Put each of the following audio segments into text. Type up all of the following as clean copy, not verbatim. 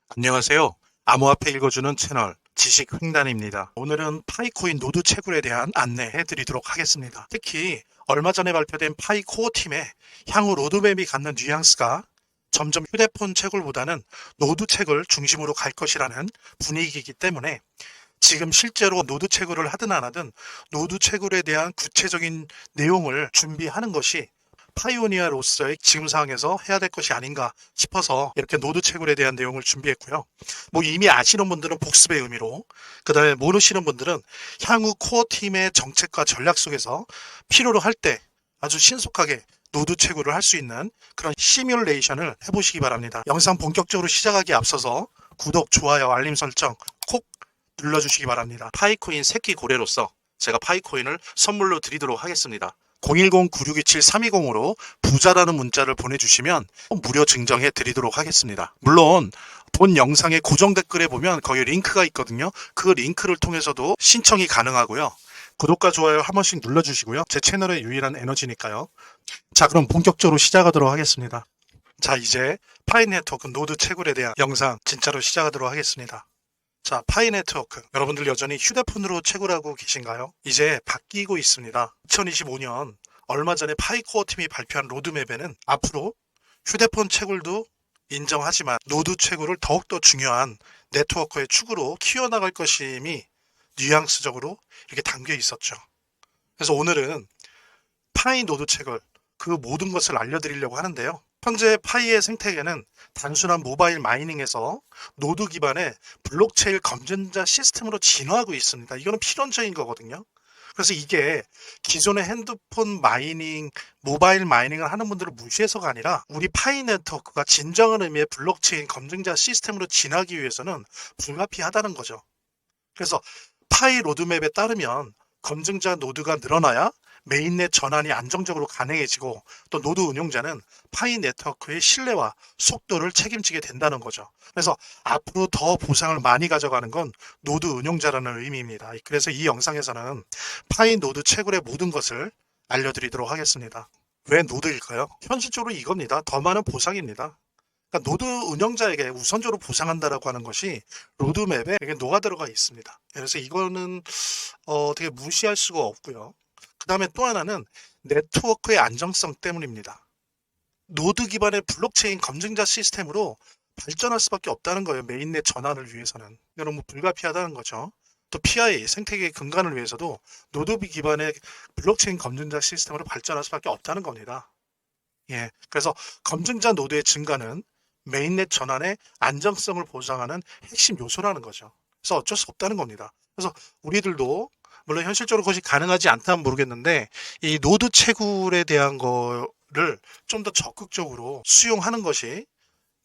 안녕하세요. 암호화폐 읽어주는 채널 지식횡단입니다. 오늘은 파이코인 노드 채굴에 대한 안내해 드리도록 하겠습니다. 특히 얼마 전에 발표된 파이코어 팀의 향후 로드맵이 갖는 뉘앙스가 점점 휴대폰 채굴보다는 노드 채굴 중심으로 갈 것이라는 분위기이기 때문에 지금 실제로 노드 채굴을 하든 안 하든 노드 채굴에 대한 구체적인 내용을 준비하는 것이 파이오니아로서의 지금 상황에서 해야 될 것이 아닌가 싶어서 이렇게 노드 채굴에 대한 내용을 준비했고요. 뭐 이미 아시는 분들은 복습의 의미로, 그 다음에 모르시는 분들은 향후 코어 팀의 정책과 전략 속에서 필요로 할 때 아주 신속하게 노드 채굴을 할 수 있는 그런 시뮬레이션을 해보시기 바랍니다. 영상 본격적으로 시작하기 앞서서 구독, 좋아요, 알림 설정 콕 눌러주시기 바랍니다. 파이코인 새끼 고래로서 제가 파이코인을 선물로 드리도록 하겠습니다. 010-9627-320으로 부자라는 문자를 보내주시면 무료 증정해 드리도록 하겠습니다. 물론 본 영상의 고정 댓글에 보면 거기 링크가 있거든요. 그 링크를 통해서도 신청이 가능하고요. 구독과 좋아요 한 번씩 눌러주시고요. 제 채널의 유일한 에너지니까요. 자, 그럼 본격적으로 시작하도록 하겠습니다. 자, 이제 파이 네트워크 노드 채굴에 대한 영상 진짜로 시작하도록 하겠습니다. 자, 파이 네트워크. 여러분들 여전히 휴대폰으로 채굴하고 계신가요? 이제 바뀌고 있습니다. 2025년 얼마 전에 파이코어 팀이 발표한 로드맵에는 앞으로 휴대폰 채굴도 인정하지만 노드 채굴을 더욱더 중요한 네트워크의 축으로 키워나갈 것임이 뉘앙스적으로 이렇게 담겨 있었죠. 그래서 오늘은 파이 노드 채굴, 그 모든 것을 알려드리려고 하는데요. 현재 파이의 생태계는 단순한 모바일 마이닝에서 노드 기반의 블록체인 검증자 시스템으로 진화하고 있습니다. 이거는 필연적인 거거든요. 그래서 이게 기존의 핸드폰 마이닝, 모바일 마이닝을 하는 분들을 무시해서가 아니라 우리 파이 네트워크가 진정한 의미의 블록체인 검증자 시스템으로 진화하기 위해서는 불가피하다는 거죠. 그래서 파이 로드맵에 따르면 검증자 노드가 늘어나야 메인넷 전환이 안정적으로 가능해지고 또 노드 운용자는 파이 네트워크의 신뢰와 속도를 책임지게 된다는 거죠. 그래서 앞으로 더 보상을 많이 가져가는 건 노드 운용자라는 의미입니다. 그래서 이 영상에서는 파이 노드 채굴의 모든 것을 알려드리도록 하겠습니다. 왜 노드일까요? 현실적으로 이겁니다. 더 많은 보상입니다. 그러니까 노드 운영자에게 우선적으로 보상한다라고 하는 것이 로드맵에 녹아 들어가 있습니다. 그래서 이거는 되게 무시할 수가 없고요. 그 다음에 또 하나는 네트워크의 안정성 때문입니다. 노드 기반의 블록체인 검증자 시스템으로 발전할 수밖에 없다는 거예요. 메인넷 전환을 위해서는. 이건 뭐 불가피하다는 거죠. 또 PI 생태계 근간을 위해서도 노드 기반의 블록체인 검증자 시스템으로 발전할 수밖에 없다는 겁니다. 예, 그래서 검증자 노드의 증가는 메인넷 전환의 안정성을 보장하는 핵심 요소라는 거죠. 그래서 어쩔 수 없다는 겁니다. 그래서 우리들도 물론 현실적으로 그것이 가능하지 않다면 모르겠는데 이 노드 채굴에 대한 거를 좀 더 적극적으로 수용하는 것이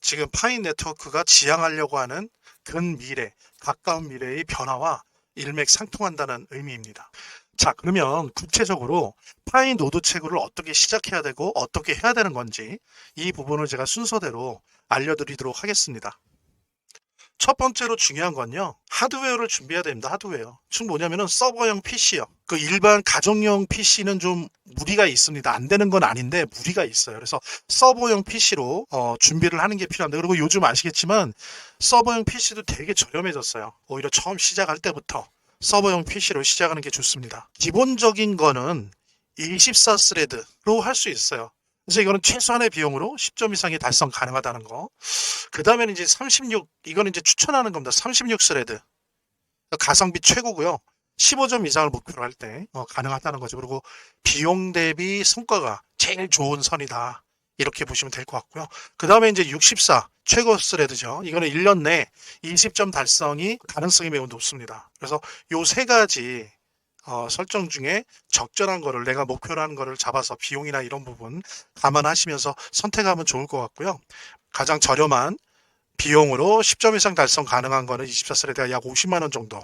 지금 파이 네트워크가 지향하려고 하는 근미래, 가까운 미래의 변화와 일맥상통한다는 의미입니다. 자, 그러면 구체적으로 파이 노드 채굴을 어떻게 시작해야 되고 어떻게 해야 되는 건지 이 부분을 제가 순서대로 알려드리도록 하겠습니다. 첫 번째로 중요한 건요. 하드웨어를 준비해야 됩니다. 하드웨어. 즉 뭐냐면은 서버용 PC요. 그 일반 가정용 PC는 좀 무리가 있습니다. 안 되는 건 아닌데 무리가 있어요. 그래서 서버용 PC로 준비를 하는 게 필요한데 그리고 요즘 아시겠지만 서버용 PC도 되게 저렴해졌어요. 오히려 처음 시작할 때부터 서버용 PC로 시작하는 게 좋습니다. 기본적인 거는 24스레드로 할 수 있어요. 그래서 이거는 최소한의 비용으로 10점 이상이 달성 가능하다는 거. 그 다음에는 이제 36, 이거는 이제 추천하는 겁니다. 36스레드. 가성비 최고고요. 15점 이상을 목표로 할 때 가능하다는 거죠. 그리고 비용 대비 성과가 제일 좋은 선이다. 이렇게 보시면 될 것 같고요. 그 다음에 이제 64, 최고 스레드죠. 이거는 1년 내 20점 달성이 가능성이 매우 높습니다. 그래서 요 세 가지 설정 중에 적절한 거를 내가 목표로 하는 거를 잡아서 비용이나 이런 부분 감안하시면서 선택하면 좋을 것 같고요. 가장 저렴한 비용으로 10점 이상 달성 가능한 거는 24스레드가 약 50만 원 정도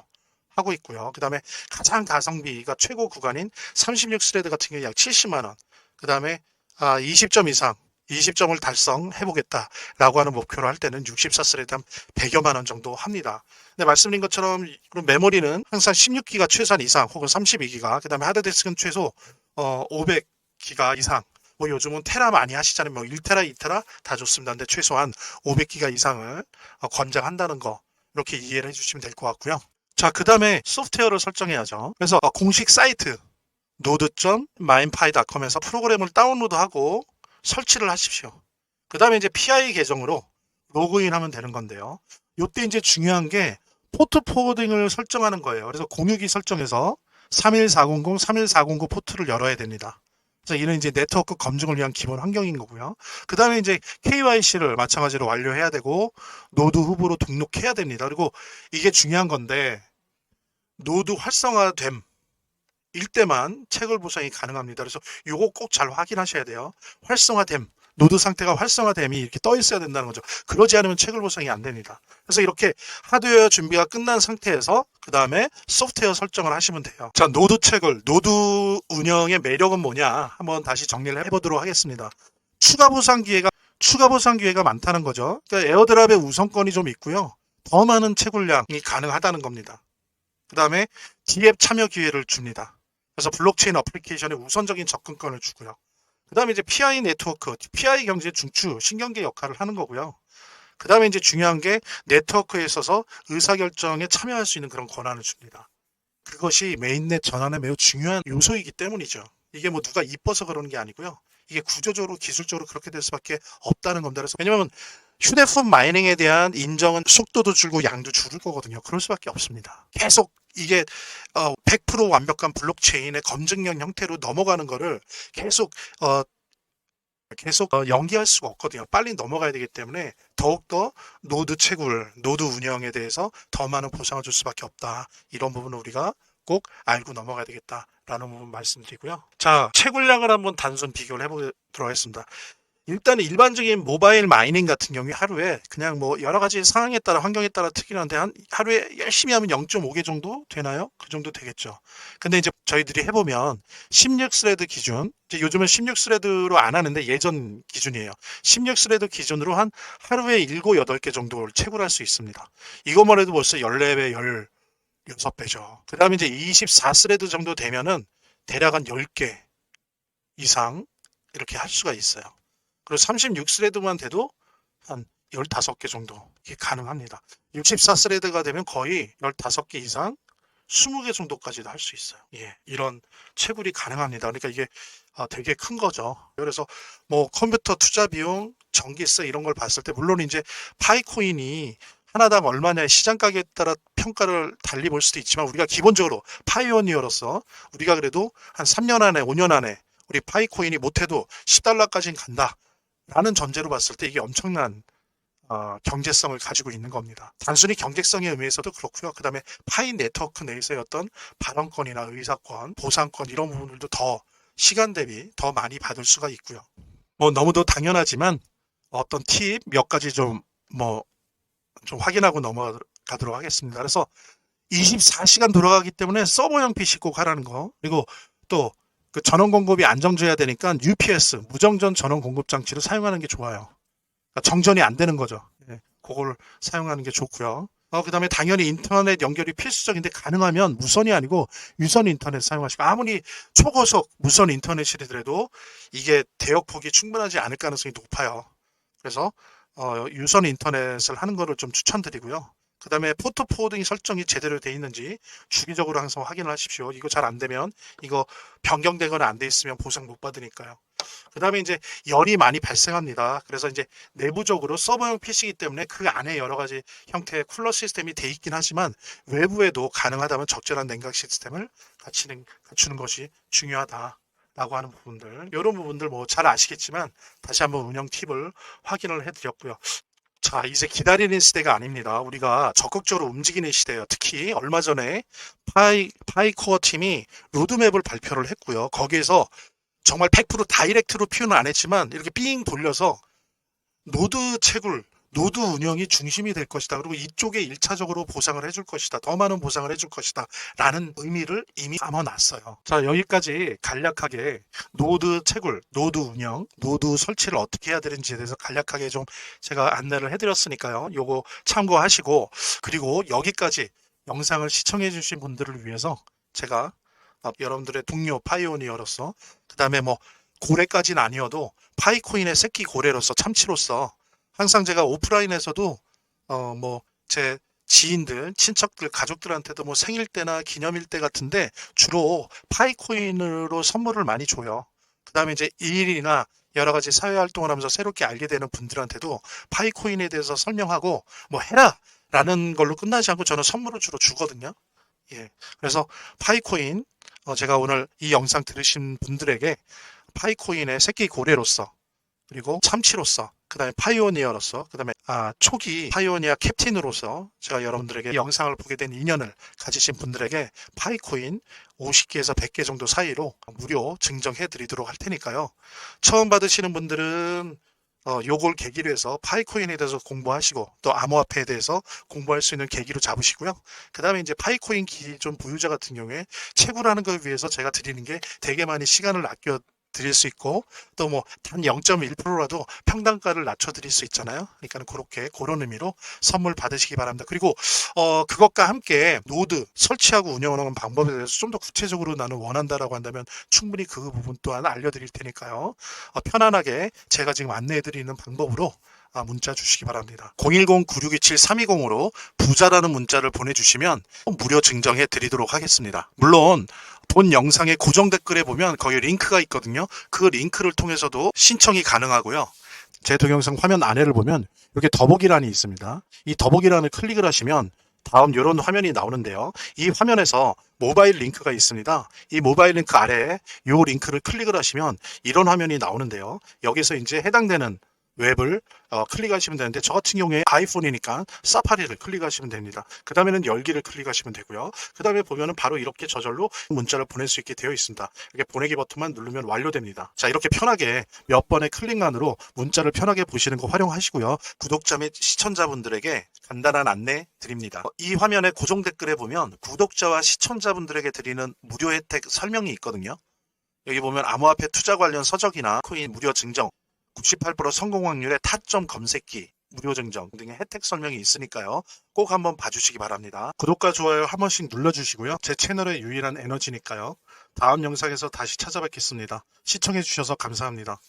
하고 있고요. 그 다음에 가장 가성비가 최고 구간인 36스레드 같은 경우에 약 70만 원. 그 다음에 20점 이상 20점을 달성해보겠다라고 하는 목표로 할 때는 64스레드 한 100여만 원 정도 합니다. 근데 말씀드린 것처럼 메모리는 항상 16기가 최소한 이상 혹은 32기가 그 다음에 하드디스크는 최소 500기가 이상 뭐 요즘은 테라 많이 하시잖아요. 뭐 1테라, 2테라 다 좋습니다. 근데 최소한 500기가 이상을 권장한다는 거 이렇게 이해를 해주시면 될 것 같고요. 자, 그 다음에 소프트웨어를 설정해야죠. 그래서 공식 사이트 node.mindpy.com에서 프로그램을 다운로드하고 설치를 하십시오. 그 다음에 이제 PI 계정으로 로그인 하면 되는 건데요. 이때 이제 중요한 게 포트 포워딩을 설정하는 거예요. 그래서 공유기 설정해서 31400, 31409 포트를 열어야 됩니다. 그래서 이는 이제 네트워크 검증을 위한 기본 환경인 거고요. 그 다음에 이제 KYC를 마찬가지로 완료해야 되고 노드 후보로 등록해야 됩니다. 그리고 이게 중요한 건데 노드 활성화됨 일 때만 채굴 보상이 가능합니다. 그래서 요거 꼭 잘 확인하셔야 돼요. 활성화됨, 노드 상태가 활성화됨이 이렇게 떠 있어야 된다는 거죠. 그러지 않으면 채굴 보상이 안 됩니다. 그래서 이렇게 하드웨어 준비가 끝난 상태에서 그 다음에 소프트웨어 설정을 하시면 돼요. 자, 노드 채굴, 노드 운영의 매력은 뭐냐? 한번 다시 정리를 해보도록 하겠습니다. 추가 보상 기회가 많다는 거죠. 그러니까 에어드랍의 우선권이 좀 있고요. 더 많은 채굴량이 가능하다는 겁니다. 그 다음에 디앱 참여 기회를 줍니다. 그래서 블록체인 어플리케이션에 우선적인 접근권을 주고요. 그 다음에 이제 PI 네트워크, PI 경제 중추, 신경계 역할을 하는 거고요. 그 다음에 이제 중요한 게 네트워크에 있어서 의사결정에 참여할 수 있는 그런 권한을 줍니다. 그것이 메인넷 전환에 매우 중요한 요소이기 때문이죠. 이게 뭐 누가 이뻐서 그러는 게 아니고요. 이게 구조적으로 기술적으로 그렇게 될 수밖에 없다는 겁니다. 그래서 왜냐면 휴대폰 마이닝에 대한 인정은 속도도 줄고 양도 줄을 거거든요. 그럴 수밖에 없습니다. 계속 이게 100% 완벽한 블록체인의 검증형 형태로 넘어가는 거를 계속 연기할 수가 없거든요. 빨리 넘어가야 되기 때문에 더욱더 노드 채굴, 노드 운영에 대해서 더 많은 보상을 줄 수밖에 없다. 이런 부분을 우리가 꼭 알고 넘어가야 되겠다라는 부분 말씀드리고요. 자, 채굴량을 한번 단순 비교를 해보도록 하겠습니다. 일단은 일반적인 모바일 마이닝 같은 경우에 하루에 그냥 뭐 여러 가지 상황에 따라 환경에 따라 특이는 한데 하루에 열심히 하면 0.5개 정도 되나요? 그 정도 되겠죠. 근데 이제 저희들이 해보면 16스레드 기준, 이제 요즘은 16스레드로 안 하는데 예전 기준이에요. 16스레드 기준으로 한 하루에 7, 8개 정도를 채굴할 수 있습니다. 이것만 해도 벌써 14배, 16배죠. 그 다음에 이제 24스레드 정도 되면은 대략 한 10개 이상 이렇게 할 수가 있어요. 그리고 36스레드만 돼도 한 15개 정도 이게 가능합니다. 64스레드가 되면 거의 15개 이상 20개 정도까지도 할 수 있어요. 예, 이런 채굴이 가능합니다. 그러니까 이게 되게 큰 거죠. 그래서 뭐 컴퓨터 투자 비용, 전기세 이런 걸 봤을 때 물론 이제 파이코인이 하나당 얼마냐의 시장 가격에 따라 평가를 달리 볼 수도 있지만 우리가 기본적으로 파이오니어로서 우리가 그래도 한 3년 안에 5년 안에 우리 파이코인이 못해도 10달러까지는 간다. 라는 전제로 봤을 때 이게 엄청난 경제성을 가지고 있는 겁니다. 단순히 경제성의 의미에서도 그렇고요. 그 다음에 파이 네트워크 내에서의 어떤 발언권이나 의사권, 보상권 이런 부분들도 더 시간 대비 더 많이 받을 수가 있고요. 뭐 너무도 당연하지만 어떤 팁 몇 가지 좀 확인하고 넘어가도록 하겠습니다. 그래서 24시간 돌아가기 때문에 서버형 PC 꼭 하라는 거. 그리고 또 그 전원 공급이 안정돼야 되니까 UPS, 무정전 전원 공급 장치를 사용하는 게 좋아요. 그러니까 정전이 안 되는 거죠. 예, 그걸 사용하는 게 좋고요. 그 다음에 당연히 인터넷 연결이 필수적인데 가능하면 무선이 아니고 유선 인터넷 사용하시고 아무리 초고속 무선 인터넷이더라도 이게 대역폭이 충분하지 않을 가능성이 높아요. 그래서 유선 인터넷을 하는 거를 좀 추천드리고요. 그 다음에 포트 포워딩 설정이 제대로 돼 있는지 주기적으로 항상 확인을 하십시오. 이거 잘 안 되면 이거 변경되거나 안 돼 있으면 보상 못 받으니까요. 그 다음에 이제 열이 많이 발생합니다. 그래서 이제 내부적으로 서버용 PC이기 때문에 그 안에 여러 가지 형태의 쿨러 시스템이 돼 있긴 하지만 외부에도 가능하다면 적절한 냉각 시스템을 갖추는 것이 중요하다라고 하는 부분들, 이런 부분들 뭐 잘 아시겠지만 다시 한번 운영 팁을 확인을 해드렸고요. 자, 이제 기다리는 시대가 아닙니다. 우리가 적극적으로 움직이는 시대예요. 특히 얼마 전에 파이코어 팀이 로드맵을 발표를 했고요. 거기에서 정말 100% 다이렉트로 표현은 안 했지만 이렇게 삥 돌려서 노드 채굴, 노드 운영이 중심이 될 것이다. 그리고 이쪽에 1차적으로 보상을 해줄 것이다. 더 많은 보상을 해줄 것이다. 라는 의미를 이미 담아놨어요. 자, 여기까지 간략하게 노드 채굴, 노드 운영, 노드 설치를 어떻게 해야 되는지에 대해서 간략하게 좀 제가 안내를 해드렸으니까요. 요거 참고하시고, 그리고 여기까지 영상을 시청해 주신 분들을 위해서 제가 여러분들의 동료 파이오니어로서 그 다음에 뭐 고래까지는 아니어도 파이코인의 새끼 고래로서 참치로서 항상 제가 오프라인에서도 제 지인들, 친척들, 가족들한테도 뭐 생일 때나 기념일 때 같은데 주로 파이코인으로 선물을 많이 줘요. 그 다음에 이제 일이나 여러 가지 사회 활동을 하면서 새롭게 알게 되는 분들한테도 파이코인에 대해서 설명하고 뭐 해라! 라는 걸로 끝나지 않고 저는 선물을 주로 주거든요. 예. 그래서 파이코인, 제가 오늘 이 영상 들으신 분들에게 파이코인의 새끼 고래로서 그리고 참치로서 그다음에 파이오니어로서 그다음에 초기 파이오니어 캡틴으로서 제가 여러분들에게 영상을 보게 된 인연을 가지신 분들에게 파이코인 50개에서 100개 정도 사이로 무료 증정해 드리도록 할 테니까요. 처음 받으시는 분들은 요걸 계기로 해서 파이코인에 대해서 공부하시고 또 암호화폐에 대해서 공부할 수 있는 계기로 잡으시고요. 그 다음에 이제 파이코인 기존 보유자 같은 경우에 채굴하는 걸 위해서 제가 드리는 게 되게 많이 시간을 아껴 드릴 수 있고 또 뭐 단 0.1%라도 평단가를 낮춰 드릴 수 있잖아요. 그러니까 그렇게 그런 의미로 선물 받으시기 바랍니다. 그리고 그것과 함께 노드 설치하고 운영하는 방법에 대해서 좀 더 구체적으로 나는 원한다라고 한다면 충분히 그 부분 또한 알려드릴 테니까요. 편안하게 제가 지금 안내해 드리는 방법으로 문자 주시기 바랍니다. 010-9627-320으로 부자라는 문자를 보내주시면 무료 증정해 드리도록 하겠습니다. 물론 본 영상의 고정 댓글에 보면 거기 링크가 있거든요. 그 링크를 통해서도 신청이 가능하고요. 제 동영상 화면 아래를 보면 이렇게 더보기란이 있습니다. 이 더보기란을 클릭을 하시면 다음 이런 화면이 나오는데요. 이 화면에서 모바일 링크가 있습니다. 이 모바일 링크 아래에 이 링크를 클릭을 하시면 이런 화면이 나오는데요. 여기서 이제 해당되는 웹을 클릭하시면 되는데 저 같은 경우에 아이폰이니까 사파리를 클릭하시면 됩니다. 그 다음에는 열기를 클릭하시면 되고요. 그 다음에 보면은 바로 이렇게 저절로 문자를 보낼 수 있게 되어 있습니다. 이렇게 보내기 버튼만 누르면 완료됩니다. 자, 이렇게 편하게 몇 번의 클릭만으로 문자를 편하게 보시는 거 활용하시고요. 구독자 및 시청자분들에게 간단한 안내 드립니다. 이 화면의 고정 댓글에 보면 구독자와 시청자분들에게 드리는 무료 혜택 설명이 있거든요. 여기 보면 암호화폐 투자 관련 서적이나 코인 무료 증정 98% 성공 확률의 타점 검색기, 무료 증정 등의 혜택 설명이 있으니까요. 꼭 한번 봐주시기 바랍니다. 구독과 좋아요 한 번씩 눌러주시고요. 제 채널의 유일한 에너지니까요. 다음 영상에서 다시 찾아뵙겠습니다. 시청해주셔서 감사합니다.